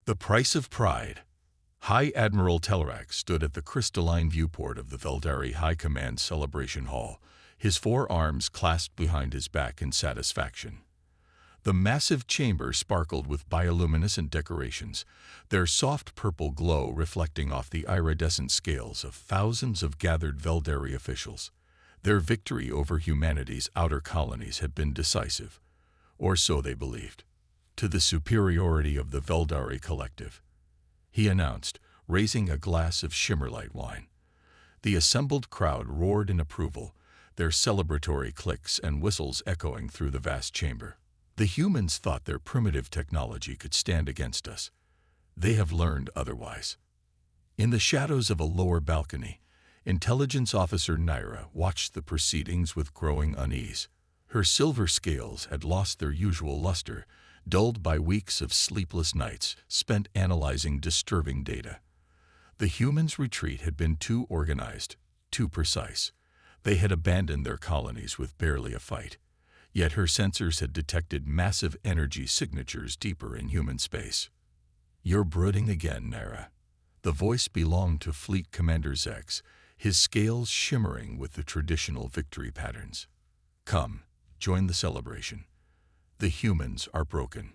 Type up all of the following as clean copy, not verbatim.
The price of pride. High Admiral Telrac stood at the crystalline viewport of the Veldari High Command Celebration Hall, his four arms clasped behind his back in satisfaction. The massive chamber sparkled with bioluminescent decorations, their soft purple glow reflecting off the iridescent scales of thousands of gathered Veldari officials. Their victory over humanity's outer colonies had been decisive, or so they believed. To the superiority of the Veldari collective, he announced, raising a glass of shimmerlight wine. The assembled crowd roared in approval, their celebratory clicks and whistles echoing through the vast chamber. The humans thought their primitive technology could stand against us. They have learned otherwise. In the shadows of a lower balcony, Intelligence Officer Naira watched the proceedings with growing unease. Her silver scales had lost their usual luster, dulled by weeks of sleepless nights spent analyzing disturbing data. The humans' retreat had been too organized, too precise. They had abandoned their colonies with barely a fight. Yet her sensors had detected massive energy signatures deeper in human space. "You're brooding again, Naira." The voice belonged to Fleet Commander Zex, his scales shimmering with the traditional victory patterns. "Come, join the celebration. The humans are broken."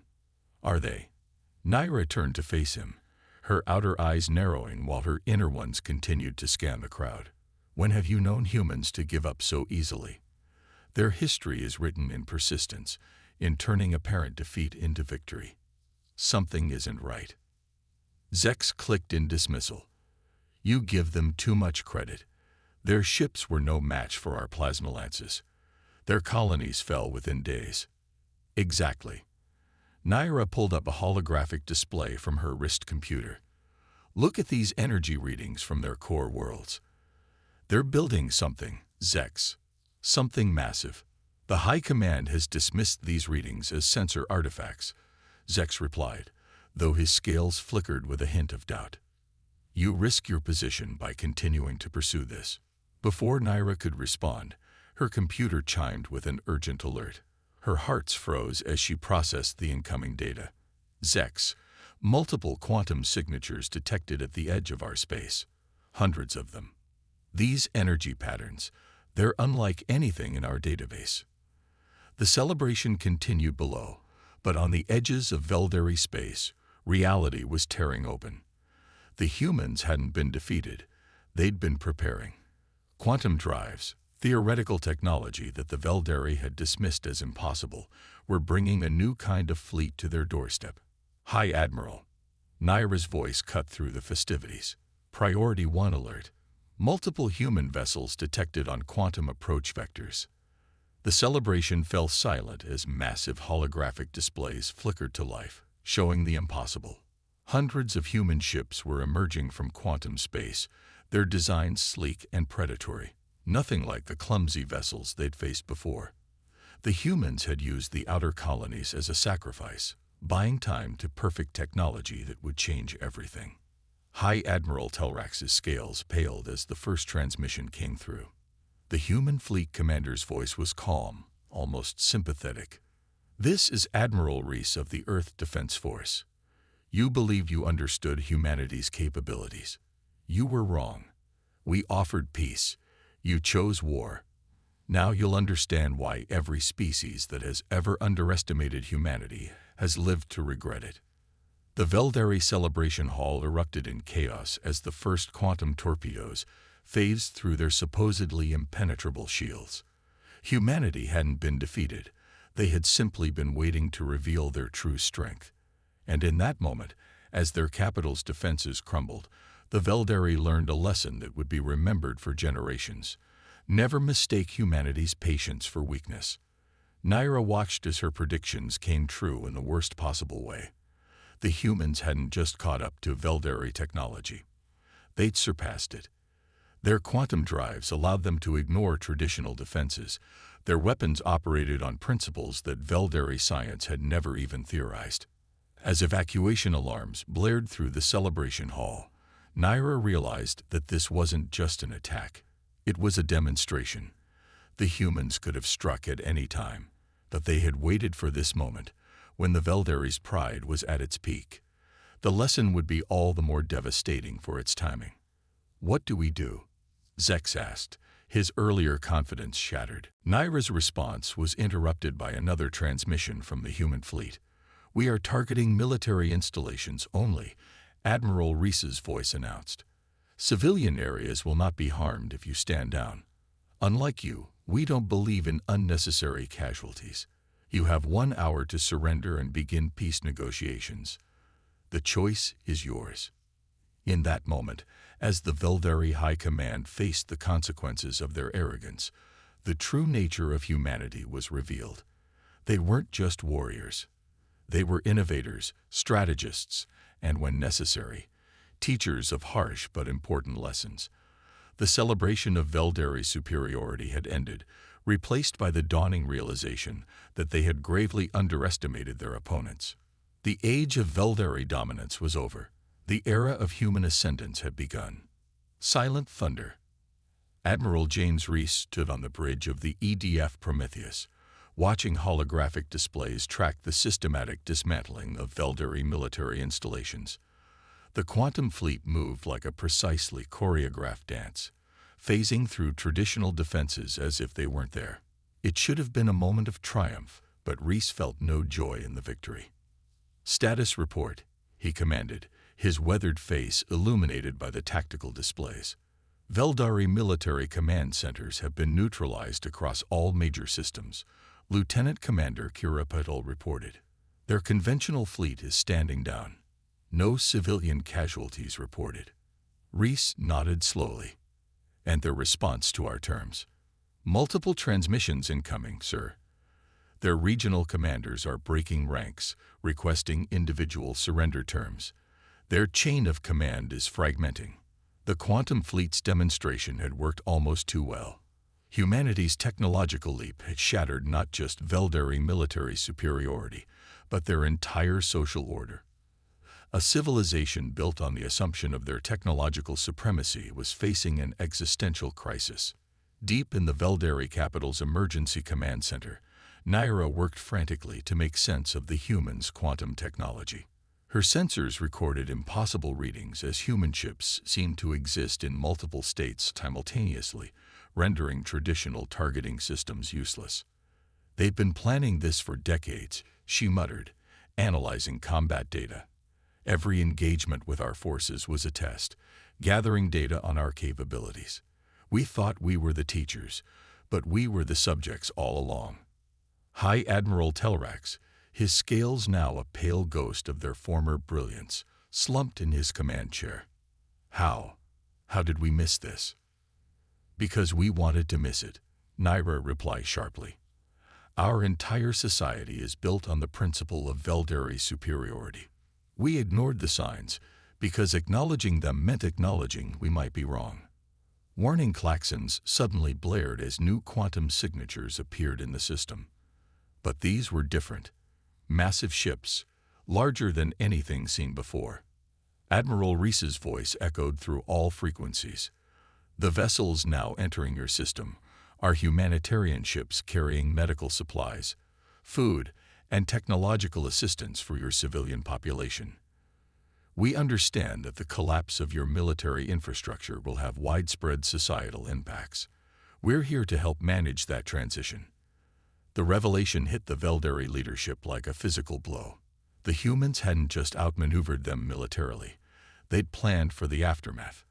"Are they?" Naira turned to face him, her outer eyes narrowing while her inner ones continued to scan the crowd. "When have you known humans to give up so easily? Their history is written in persistence, in turning apparent defeat into victory. Something isn't right." Zex clicked in dismissal. "You give them too much credit. Their ships were no match for our plasma lances. Their colonies fell within days." "Exactly." Naira pulled up a holographic display from her wrist computer. "Look at these energy readings from their core worlds. They're building something, Zex. Something massive." "The High Command has dismissed these readings as sensor artifacts," Zex replied, though his scales flickered with a hint of doubt. "You risk your position by continuing to pursue this." Before Naira could respond, her computer chimed with an urgent alert. Her hearts froze as she processed the incoming data. "Zex, multiple quantum signatures detected at the edge of our space. Hundreds of them. These energy patterns, they're unlike anything in our database." The celebration continued below, but on the edges of Veldari space, reality was tearing open. The humans hadn't been defeated, they'd been preparing. Quantum drives, theoretical technology that the Veldari had dismissed as impossible, were bringing a new kind of fleet to their doorstep. "High Admiral." Naira's voice cut through the festivities. "Priority 1 alert. Multiple human vessels detected on quantum approach vectors." The celebration fell silent as massive holographic displays flickered to life, showing the impossible. Hundreds of human ships were emerging from quantum space, their designs sleek and predatory, nothing like the clumsy vessels they'd faced before. The humans had used the outer colonies as a sacrifice, buying time to perfect technology that would change everything. High Admiral Telrax's scales paled as the first transmission came through. The human fleet commander's voice was calm, almost sympathetic. "This is Admiral Reese of the Earth Defense Force. You believed you understood humanity's capabilities. You were wrong. We offered peace. You chose war. Now you'll understand why every species that has ever underestimated humanity has lived to regret it." The Veldari Celebration Hall erupted in chaos as the first quantum torpedoes phased through their supposedly impenetrable shields. Humanity hadn't been defeated. They had simply been waiting to reveal their true strength. And in that moment, as their capital's defenses crumbled, the Veldari learned a lesson that would be remembered for generations. Never mistake humanity's patience for weakness. Naira watched as her predictions came true in the worst possible way. The humans hadn't just caught up to Veldari technology. They'd surpassed it. Their quantum drives allowed them to ignore traditional defenses. Their weapons operated on principles that Veldari science had never even theorized. As evacuation alarms blared through the celebration hall, Naira realized that this wasn't just an attack. It was a demonstration. The humans could have struck at any time, but they had waited for this moment, when the Veldari's pride was at its peak. The lesson would be all the more devastating for its timing. "What do we do?" Zex asked, his earlier confidence shattered. Naira's response was interrupted by another transmission from the human fleet. "We are targeting military installations only," Admiral Reese's voice announced. "Civilian areas will not be harmed if you stand down. Unlike you, we don't believe in unnecessary casualties. You have 1 hour to surrender and begin peace negotiations. The choice is yours." In that moment, as the Veldari High Command faced the consequences of their arrogance, the true nature of humanity was revealed. They weren't just warriors. They were innovators, strategists, and when necessary, teachers of harsh but important lessons. The celebration of Veldari's superiority had ended, replaced by the dawning realization that they had gravely underestimated their opponents. The age of Veldari dominance was over. The era of human ascendance had begun. Silent thunder. Admiral James Reese stood on the bridge of the EDF Prometheus, watching holographic displays track the systematic dismantling of Veldari military installations. The quantum fleet moved like a precisely choreographed dance, phasing through traditional defenses as if they weren't there. It should have been a moment of triumph, but Reese felt no joy in the victory. "Status report," he commanded, his weathered face illuminated by the tactical displays. "Veldari military command centers have been neutralized across all major systems," Lieutenant Commander Kirapetal reported. "Their conventional fleet is standing down. No civilian casualties reported." Reese nodded slowly. "And their response to our terms?" "Multiple transmissions incoming, sir. Their regional commanders are breaking ranks, requesting individual surrender terms. Their chain of command is fragmenting." The quantum fleet's demonstration had worked almost too well. Humanity's technological leap had shattered not just Veldari military superiority, but their entire social order. A civilization built on the assumption of their technological supremacy was facing an existential crisis. Deep in the Veldari capital's emergency command center, Naira worked frantically to make sense of the humans' quantum technology. Her sensors recorded impossible readings as human chips seemed to exist in multiple states simultaneously, rendering traditional targeting systems useless. "They've been planning this for decades," she muttered, analyzing combat data. "Every engagement with our forces was a test, gathering data on our capabilities. We thought we were the teachers, but we were the subjects all along." High Admiral Telrax, his scales now a pale ghost of their former brilliance, slumped in his command chair. How did we miss this?" "Because we wanted to miss it," Naira replied sharply. "Our entire society is built on the principle of Veldari superiority. We ignored the signs because acknowledging them meant acknowledging we might be wrong." Warning klaxons suddenly blared as new quantum signatures appeared in the system. But these were different. Massive ships, larger than anything seen before. Admiral Reese's voice echoed through all frequencies. "The vessels now entering your system are humanitarian ships carrying medical supplies, food, and technological assistance for your civilian population. We understand that the collapse of your military infrastructure will have widespread societal impacts. We're here to help manage that transition." The revelation hit the Veldari leadership like a physical blow. The humans hadn't just outmaneuvered them militarily. They'd planned for the aftermath,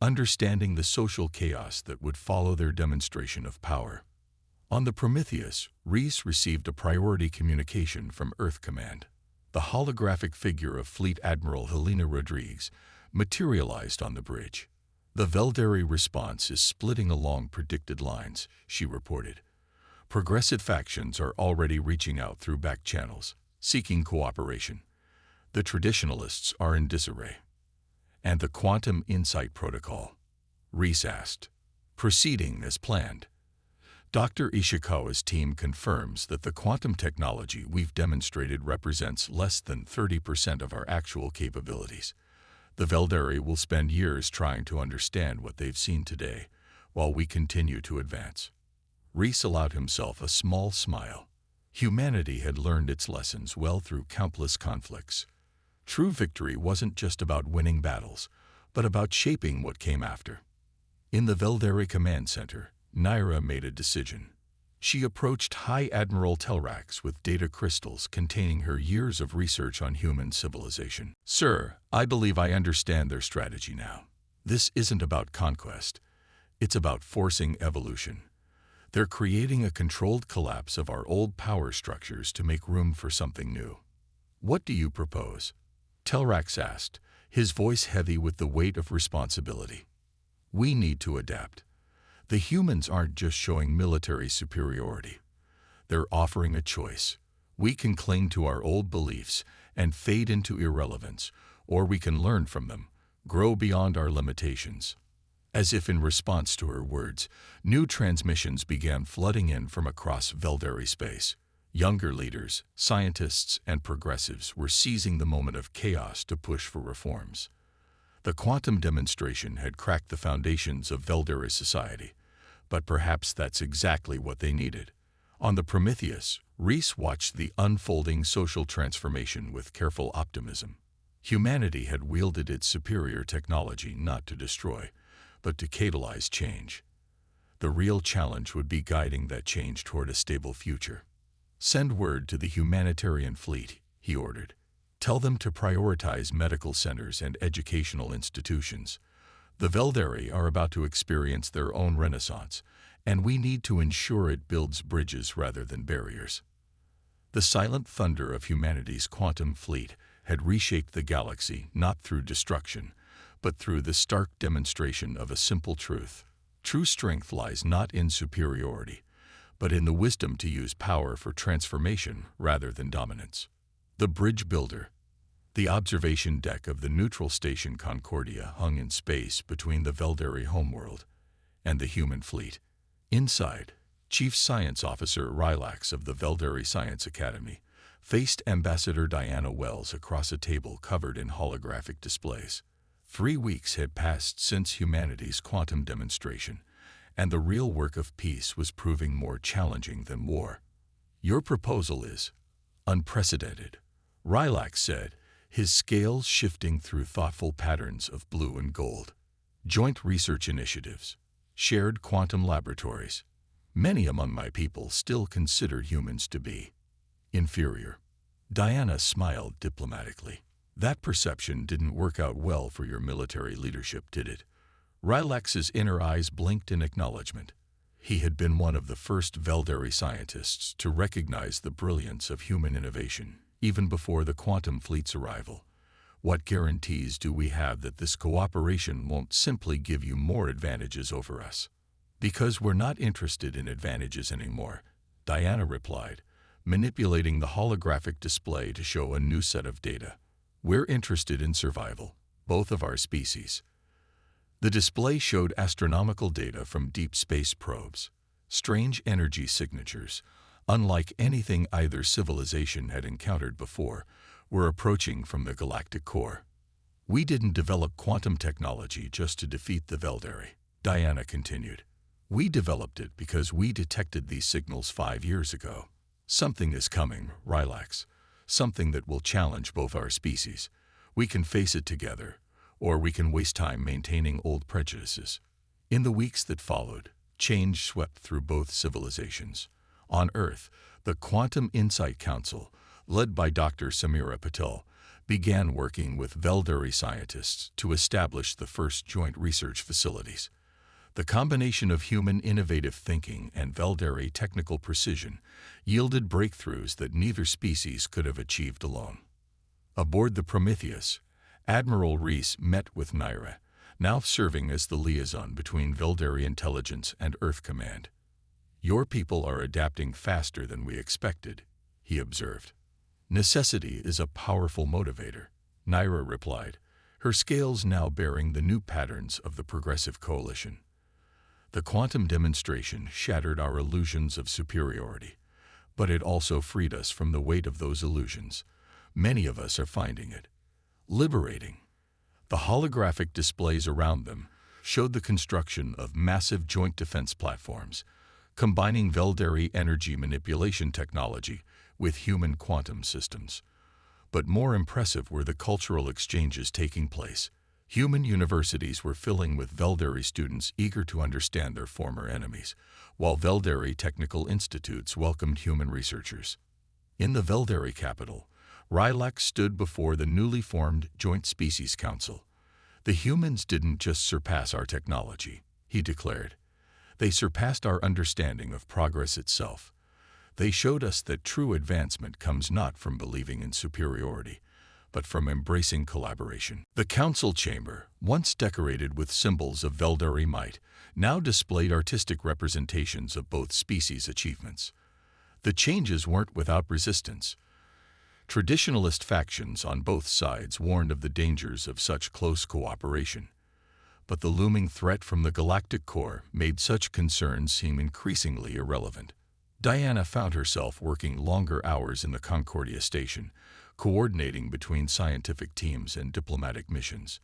understanding the social chaos that would follow their demonstration of power. On the Prometheus, Reese received a priority communication from Earth Command. The holographic figure of Fleet Admiral Helena Rodriguez materialized on the bridge. "The Veldari response is splitting along predicted lines," she reported. "Progressive factions are already reaching out through back channels, seeking cooperation. The traditionalists are in disarray." "And the Quantum Insight Protocol?" Reese asked. "Proceeding as planned. Dr. Ishikawa's team confirms that the quantum technology we've demonstrated represents less than 30% of our actual capabilities. The Veldari will spend years trying to understand what they've seen today, while we continue to advance." Reese allowed himself a small smile. Humanity had learned its lessons well through countless conflicts. True victory wasn't just about winning battles, but about shaping what came after. In the Velderi Command Center, Naira made a decision. She approached High Admiral Telrax with data crystals containing her years of research on human civilization. "Sir, I believe I understand their strategy now. This isn't about conquest. It's about forcing evolution. They're creating a controlled collapse of our old power structures to make room for something new." "What do you propose?" Telrax asked, his voice heavy with the weight of responsibility. "We need to adapt. The humans aren't just showing military superiority. They're offering a choice. We can cling to our old beliefs and fade into irrelevance, or we can learn from them, grow beyond our limitations." As if in response to her words, new transmissions began flooding in from across Velderi space. Younger leaders, scientists, and progressives were seizing the moment of chaos to push for reforms. The quantum demonstration had cracked the foundations of Velderi society, but perhaps that's exactly what they needed. On the Prometheus, Reese watched the unfolding social transformation with careful optimism. Humanity had wielded its superior technology not to destroy, but to catalyze change. The real challenge would be guiding that change toward a stable future. "Send word to the humanitarian fleet," he ordered. "Tell them to prioritize medical centers and educational institutions. The Velderi are about to experience their own renaissance, and we need to ensure it builds bridges rather than barriers." The silent thunder of humanity's quantum fleet had reshaped the galaxy not through destruction, but through the stark demonstration of a simple truth. True strength lies not in superiority, but in the wisdom to use power for transformation rather than dominance. The bridge builder. The observation deck of the neutral station Concordia hung in space between the Velderi homeworld and the human fleet. Inside, Chief Science Officer Rylax of the Velderi Science Academy faced Ambassador Diana Wells across a table covered in holographic displays. 3 weeks had passed since humanity's quantum demonstration, and the real work of peace was proving more challenging than war. "Your proposal is unprecedented," Rylax said, his scales shifting through thoughtful patterns of blue and gold. "Joint research initiatives, shared quantum laboratories. Many among my people still consider humans to be inferior." Diana smiled diplomatically. "That perception didn't work out well for your military leadership, did it?" Rylax's inner eyes blinked in acknowledgement. He had been one of the first Velderi scientists to recognize the brilliance of human innovation, even before the quantum fleet's arrival. "What guarantees do we have that this cooperation won't simply give you more advantages over us?" "Because we're not interested in advantages anymore," Diana replied, manipulating the holographic display to show a new set of data. "We're interested in survival, both of our species." The display showed astronomical data from deep space probes, strange energy signatures, unlike anything either civilization had encountered before, were approaching from the galactic core. "We didn't develop quantum technology just to defeat the Velderi," Diana continued. "We developed it because we detected these signals 5 years ago. Something is coming, Rylax. Something that will challenge both our species. We can face it together, or we can waste time maintaining old prejudices." In the weeks that followed, change swept through both civilizations. On Earth, the Quantum Insight Council, led by Dr. Samira Patel, began working with Velderi scientists to establish the first joint research facilities. The combination of human innovative thinking and Velderi technical precision yielded breakthroughs that neither species could have achieved alone. Aboard the Prometheus, Admiral Reese met with Naira, now serving as the liaison between Velderi intelligence and Earth Command. "Your people are adapting faster than we expected," he observed. "Necessity is a powerful motivator," Naira replied, her scales now bearing the new patterns of the Progressive Coalition. "The quantum demonstration shattered our illusions of superiority, but it also freed us from the weight of those illusions. Many of us are finding it liberating." The holographic displays around them showed the construction of massive joint defense platforms, combining Velderi energy manipulation technology with human quantum systems. But more impressive were the cultural exchanges taking place. Human universities were filling with Velderi students eager to understand their former enemies, while Velderi technical institutes welcomed human researchers. In the Velderi capital, Rylax stood before the newly formed Joint Species Council. "The humans didn't just surpass our technology," he declared. "They surpassed our understanding of progress itself. They showed us that true advancement comes not from believing in superiority, but from embracing collaboration." The council chamber, once decorated with symbols of Velderi might, now displayed artistic representations of both species' achievements. The changes weren't without resistance. Traditionalist factions on both sides warned of the dangers of such close cooperation. But the looming threat from the galactic core made such concerns seem increasingly irrelevant. Diana found herself working longer hours in the Concordia station, coordinating between scientific teams and diplomatic missions.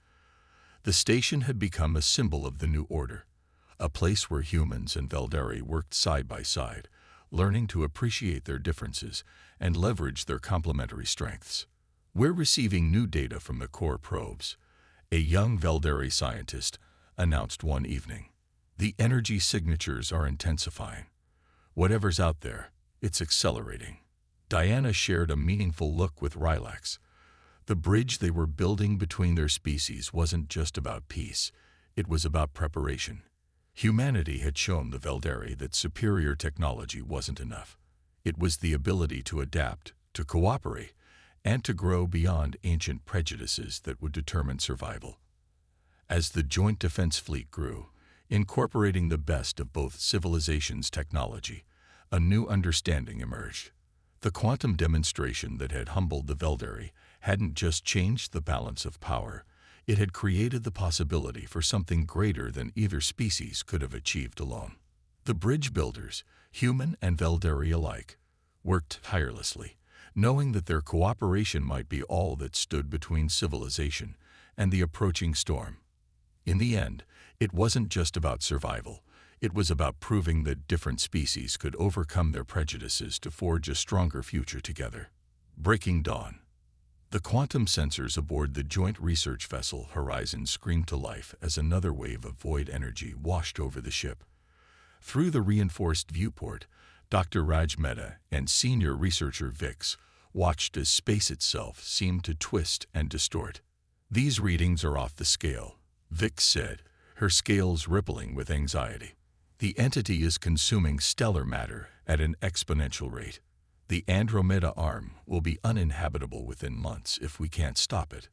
The station had become a symbol of the new order, a place where humans and Velderi worked side by side, learning to appreciate their differences and leverage their complementary strengths. "We're receiving new data from the core probes," a young Velderi scientist announced one evening. "The energy signatures are intensifying. Whatever's out there, it's accelerating." Diana shared a meaningful look with Rylax. The bridge they were building between their species wasn't just about peace, it was about preparation. Humanity had shown the Velderi that superior technology wasn't enough. It was the ability to adapt, to cooperate, and to grow beyond ancient prejudices that would determine survival. As the Joint Defense Fleet grew, incorporating the best of both civilizations' technology, a new understanding emerged. The quantum demonstration that had humbled the Velderi hadn't just changed the balance of power, it had created the possibility for something greater than either species could have achieved alone. The bridge builders, human and Velderi alike, worked tirelessly, knowing that their cooperation might be all that stood between civilization and the approaching storm. In the end, it wasn't just about survival. It was about proving that different species could overcome their prejudices to forge a stronger future together. Breaking dawn. The quantum sensors aboard the joint research vessel Horizon screamed to life as another wave of void energy washed over the ship. Through the reinforced viewport, Dr. Raj Mehta and senior researcher Vix watched as space itself seemed to twist and distort. "These readings are off the scale," Vix said, her scales rippling with anxiety. "The entity is consuming stellar matter at an exponential rate. The Andromeda arm will be uninhabitable within months if we can't stop it."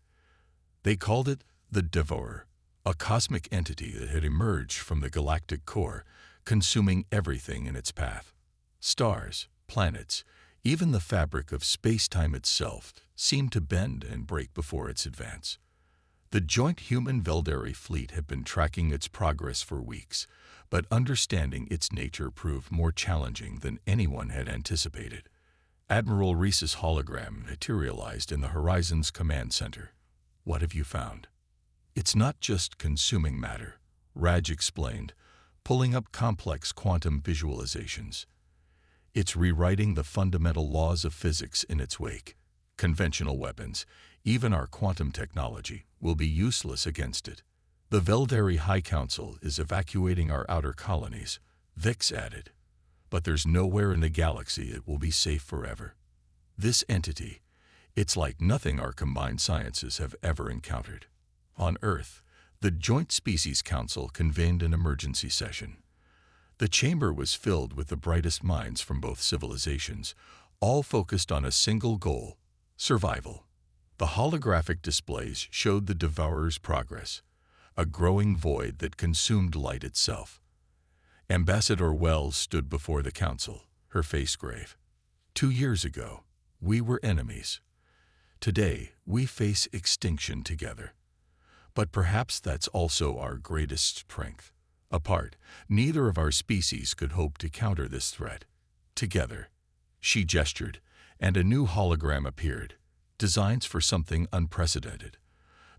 They called it the Devourer, a cosmic entity that had emerged from the galactic core, consuming everything in its path. Stars, planets, even the fabric of space-time itself seemed to bend and break before its advance. The joint human-Velderi fleet had been tracking its progress for weeks, but understanding its nature proved more challenging than anyone had anticipated. Admiral Reese's hologram materialized in the Horizon's command center. "What have you found?" "It's not just consuming matter," Raj explained, pulling up complex quantum visualizations. "It's rewriting the fundamental laws of physics in its wake. Conventional weapons, even our quantum technology, will be useless against it." "The Velderi High Council is evacuating our outer colonies," Vix added. "But there's nowhere in the galaxy it will be safe forever. This entity, it's like nothing our combined sciences have ever encountered." On Earth, the Joint Species Council convened an emergency session. The chamber was filled with the brightest minds from both civilizations, all focused on a single goal: survival. The holographic displays showed the Devourer's progress, a growing void that consumed light itself. Ambassador Wells stood before the council, her face grave. "2 years ago, we were enemies. Today, we face extinction together. But perhaps that's also our greatest strength. Apart, neither of our species could hope to counter this threat. Together." She gestured, and a new hologram appeared, designs for something unprecedented.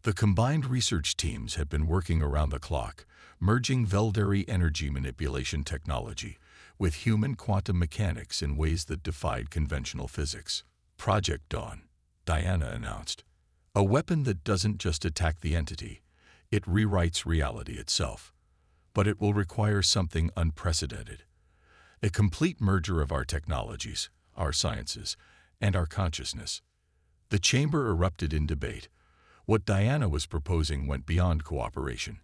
The combined research teams had been working around the clock, merging Velderi energy manipulation technology with human quantum mechanics in ways that defied conventional physics. "Project Dawn," Diana announced. A weapon that doesn't just attack the entity, it rewrites reality itself. But it will require something unprecedented. A complete merger of our technologies, our sciences, and our consciousness. The chamber erupted in debate. What Diana was proposing went beyond cooperation.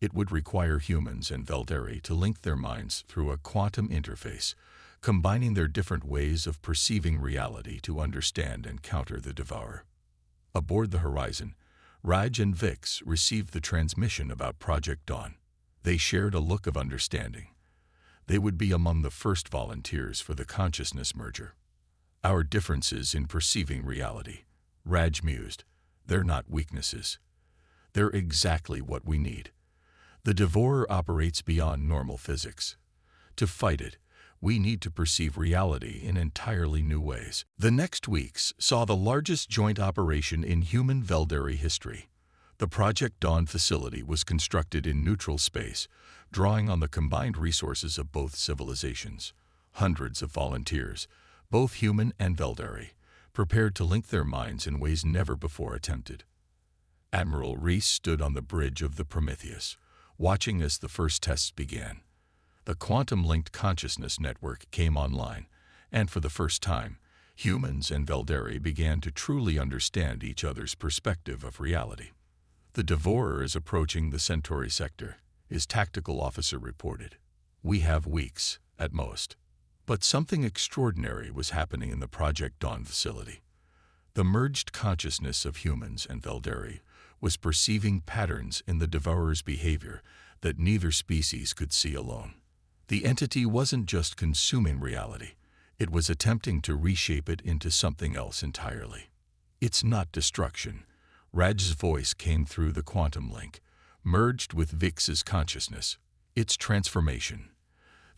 It would require humans and Velderi to link their minds through a quantum interface, combining their different ways of perceiving reality to understand and counter the Devourer. Aboard the Horizon, Raj and Vix received the transmission about Project Dawn. They shared a look of understanding. They would be among the first volunteers for the consciousness merger. Our differences in perceiving reality, Raj mused, they're not weaknesses. They're exactly what we need. The Devourer operates beyond normal physics. To fight it, we need to perceive reality in entirely new ways. The next weeks saw the largest joint operation in human Velderi history. The Project Dawn facility was constructed in neutral space, drawing on the combined resources of both civilizations. Hundreds of volunteers, both human and Velderi, prepared to link their minds in ways never before attempted. Admiral Reese stood on the bridge of the Prometheus, watching as the first tests began. The quantum-linked consciousness network came online, and for the first time, humans and Velderi began to truly understand each other's perspective of reality. The Devourer is approaching the Centauri sector, his tactical officer reported. We have weeks, at most. But something extraordinary was happening in the Project Dawn facility. The merged consciousness of humans and Velderi was perceiving patterns in the Devourer's behavior that neither species could see alone. The entity wasn't just consuming reality, it was attempting to reshape it into something else entirely. It's not destruction. Raj's voice came through the quantum link, merged with Vix's consciousness. It's transformation.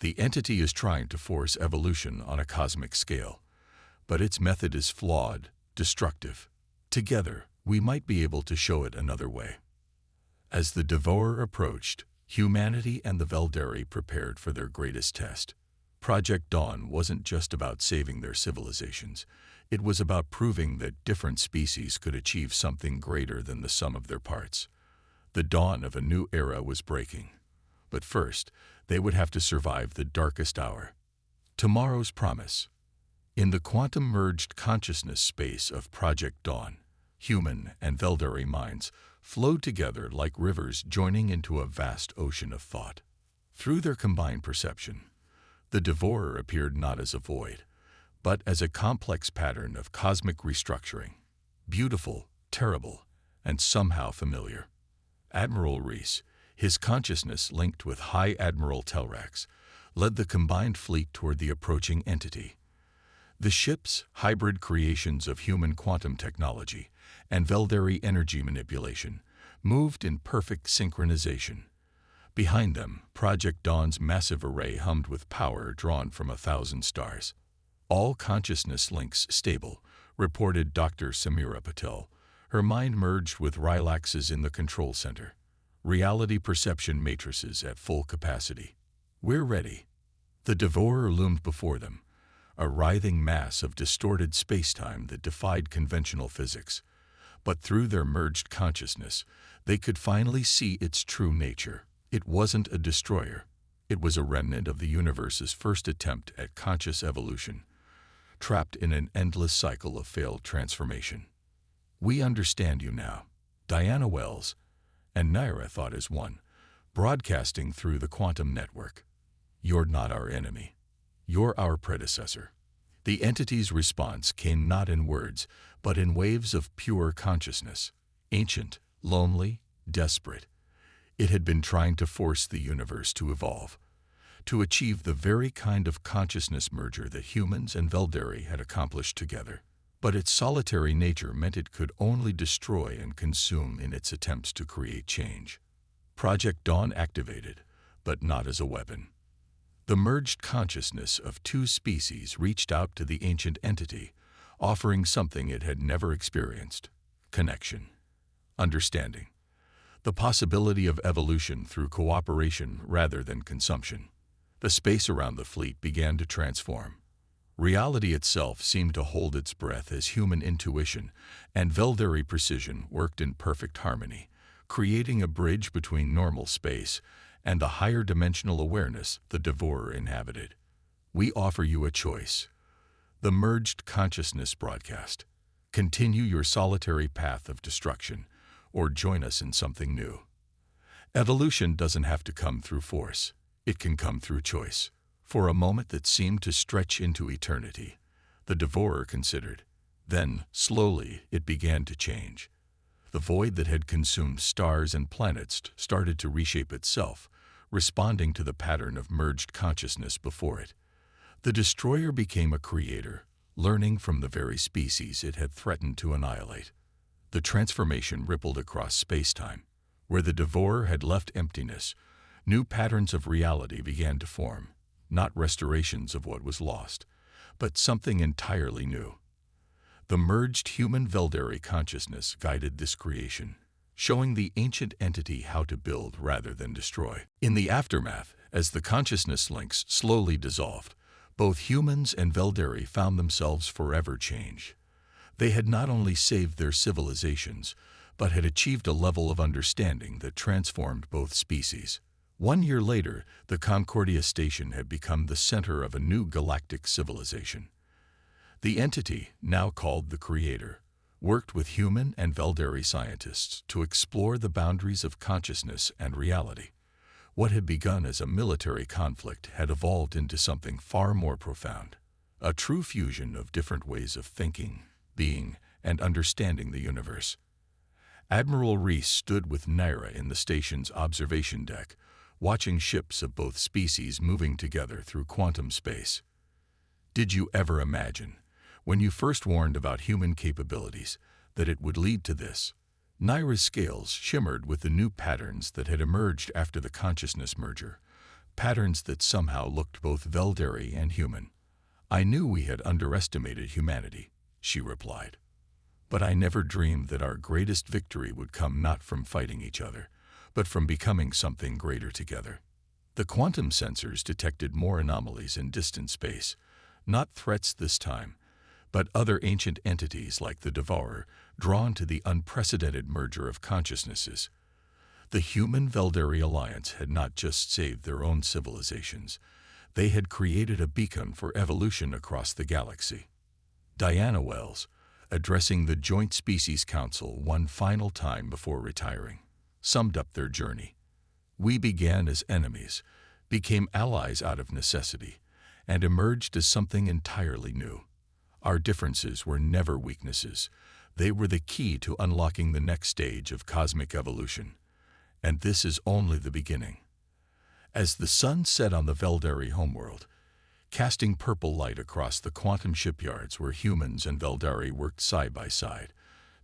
The entity is trying to force evolution on a cosmic scale, but its method is flawed, destructive. Together, we might be able to show it another way. As the Devourer approached, humanity and the Velderi prepared for their greatest test. Project Dawn wasn't just about saving their civilizations. It was about proving that different species could achieve something greater than the sum of their parts. The dawn of a new era was breaking. But first, they would have to survive the darkest hour. Tomorrow's promise. In the quantum-merged consciousness space of Project Dawn, human and Velderi minds flowed together like rivers joining into a vast ocean of thought. Through their combined perception, the Devourer appeared not as a void, but as a complex pattern of cosmic restructuring, beautiful, terrible, and somehow familiar. Admiral Reese, his consciousness linked with High Admiral Telrax, led the combined fleet toward the approaching entity. The ships, hybrid creations of human quantum technology and Velderi energy manipulation, moved in perfect synchronization. Behind them, Project Dawn's massive array hummed with power drawn from 1,000 stars. All consciousness links stable, reported Dr. Samira Patel. Her mind merged with Rylax's in the control center. Reality perception matrices at full capacity. We're ready. The Devourer loomed before them, a writhing mass of distorted space-time that defied conventional physics. But through their merged consciousness, they could finally see its true nature. It wasn't a destroyer. It was a remnant of the universe's first attempt at conscious evolution, trapped in an endless cycle of failed transformation. We understand you now. Diana Wells and Naira thought as one, broadcasting through the quantum network. You're not our enemy. You're our predecessor. The entity's response came not in words, but in waves of pure consciousness. Ancient, lonely, desperate. It had been trying to force the universe to evolve, to achieve the very kind of consciousness merger that humans and Velderi had accomplished together. But its solitary nature meant it could only destroy and consume in its attempts to create change. Project Dawn activated, but not as a weapon. The merged consciousness of two species reached out to the ancient entity, offering something it had never experienced: connection, understanding, the possibility of evolution through cooperation rather than consumption. The space around the fleet began to transform. Reality itself seemed to hold its breath as human intuition and Velderi precision worked in perfect harmony, creating a bridge between normal space and the higher dimensional awareness the Devourer inhabited. We offer you a choice. The Merged Consciousness broadcast. Continue your solitary path of destruction, or join us in something new. Evolution doesn't have to come through force. It can come through choice. For a moment that seemed to stretch into eternity, the Devourer considered. Then, slowly, it began to change. The void that had consumed stars and planets started to reshape itself, responding to the pattern of merged consciousness before it. The destroyer became a creator, learning from the very species it had threatened to annihilate. The transformation rippled across space-time. Where the Devourer had left emptiness, new patterns of reality began to form. Not restorations of what was lost, but something entirely new. The merged human Velderi consciousness guided this creation, showing the ancient entity how to build rather than destroy. In the aftermath, as the consciousness links slowly dissolved, both humans and Velderi found themselves forever changed. They had not only saved their civilizations, but had achieved a level of understanding that transformed both species. 1 year later, the Concordia station had become the center of a new galactic civilization. The entity, now called the Creator, worked with human and Velderi scientists to explore the boundaries of consciousness and reality. What had begun as a military conflict had evolved into something far more profound, a true fusion of different ways of thinking, being, and understanding the universe. Admiral Reese stood with Naira in the station's observation deck, watching ships of both species moving together through quantum space. Did you ever imagine, when you first warned about human capabilities, that it would lead to this? Naira's scales shimmered with the new patterns that had emerged after the consciousness merger, patterns that somehow looked both Velderi and human. I knew we had underestimated humanity, she replied. But I never dreamed that our greatest victory would come not from fighting each other, but from becoming something greater together. The quantum sensors detected more anomalies in distant space, not threats this time, but other ancient entities like the Devourer, drawn to the unprecedented merger of consciousnesses. The human-Velderi alliance had not just saved their own civilizations, they had created a beacon for evolution across the galaxy. Diana Wells, addressing the Joint Species Council one final time before retiring, summed up their journey. We began as enemies, became allies out of necessity, and emerged as something entirely new. Our differences were never weaknesses. They were the key to unlocking the next stage of cosmic evolution. And this is only the beginning. As the sun set on the Velderi homeworld, casting purple light across the quantum shipyards where humans and Velderi worked side by side,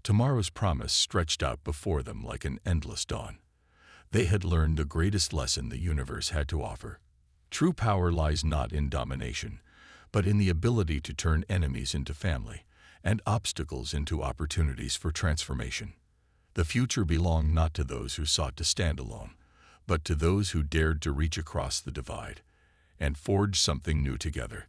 tomorrow's promise stretched out before them like an endless dawn. They had learned the greatest lesson the universe had to offer. True power lies not in domination, but in the ability to turn enemies into family and obstacles into opportunities for transformation. The future belonged not to those who sought to stand alone, but to those who dared to reach across the divide and forge something new together.